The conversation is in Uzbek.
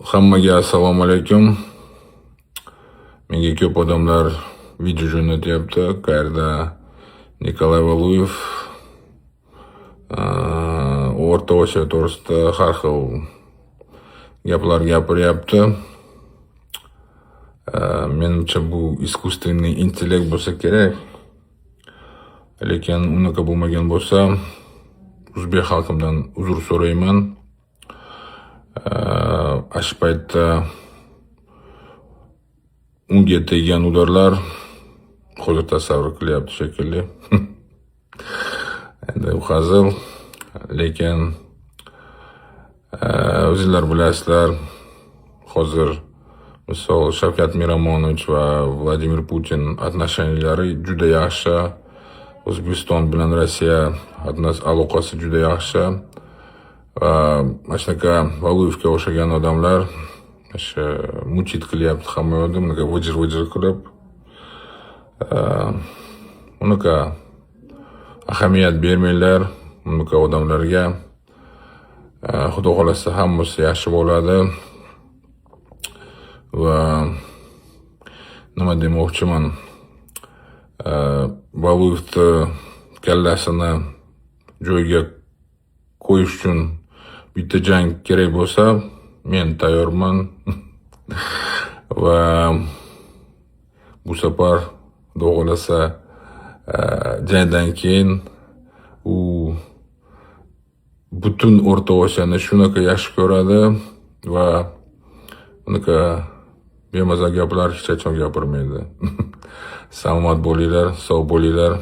Hammaga assalomu alaykum. Menga ko'p odamlar video jo'natyapti. Qayerda Nikolay Valuyev O'rta Osiyo to'g'risida har xil gaplar gapiryapti. Menimcha bu искусственный intellekt bo'lsa kerak. Lekin unaqa bo'lmagan bo'lsa, o'zbek xalqimdan uzr so'rayman. Shu paytda unga tegan ularlar hozir tasavvur qilyapti shekilli. Endi u hazil, lekin o'zingizlar bilasizlar, hozir misol Shavkat Miromonovich va Vladimir Putin отношениялari juda yaxshi. O'zbekiston bilan Rossiya aloqasi juda yaxshi. Mana shunaqa Valuyevga o'xshagan odamlar o'sha muchit qilyapti hamma yoqda, bunaqa vijir qilib. Unaqa ahamiyat bermanglar bunaqa odamlarga. Xudo xolasa hammasi yaxshi bo'ladi. Va nima demoqchiman? Valuyevni kallasini joyiga qo'yish uchun bitta jang kerak bo'lsa, men tayyorman. Va bu safar Xudo xolasa jangdan keyin u butun O'rta Osiyoni shunaqa yaxshi ko'radi va unaqa bemaza gaplar hech qachon gapirmaydi. Salomat bo'linglar, sog' bo'linglar.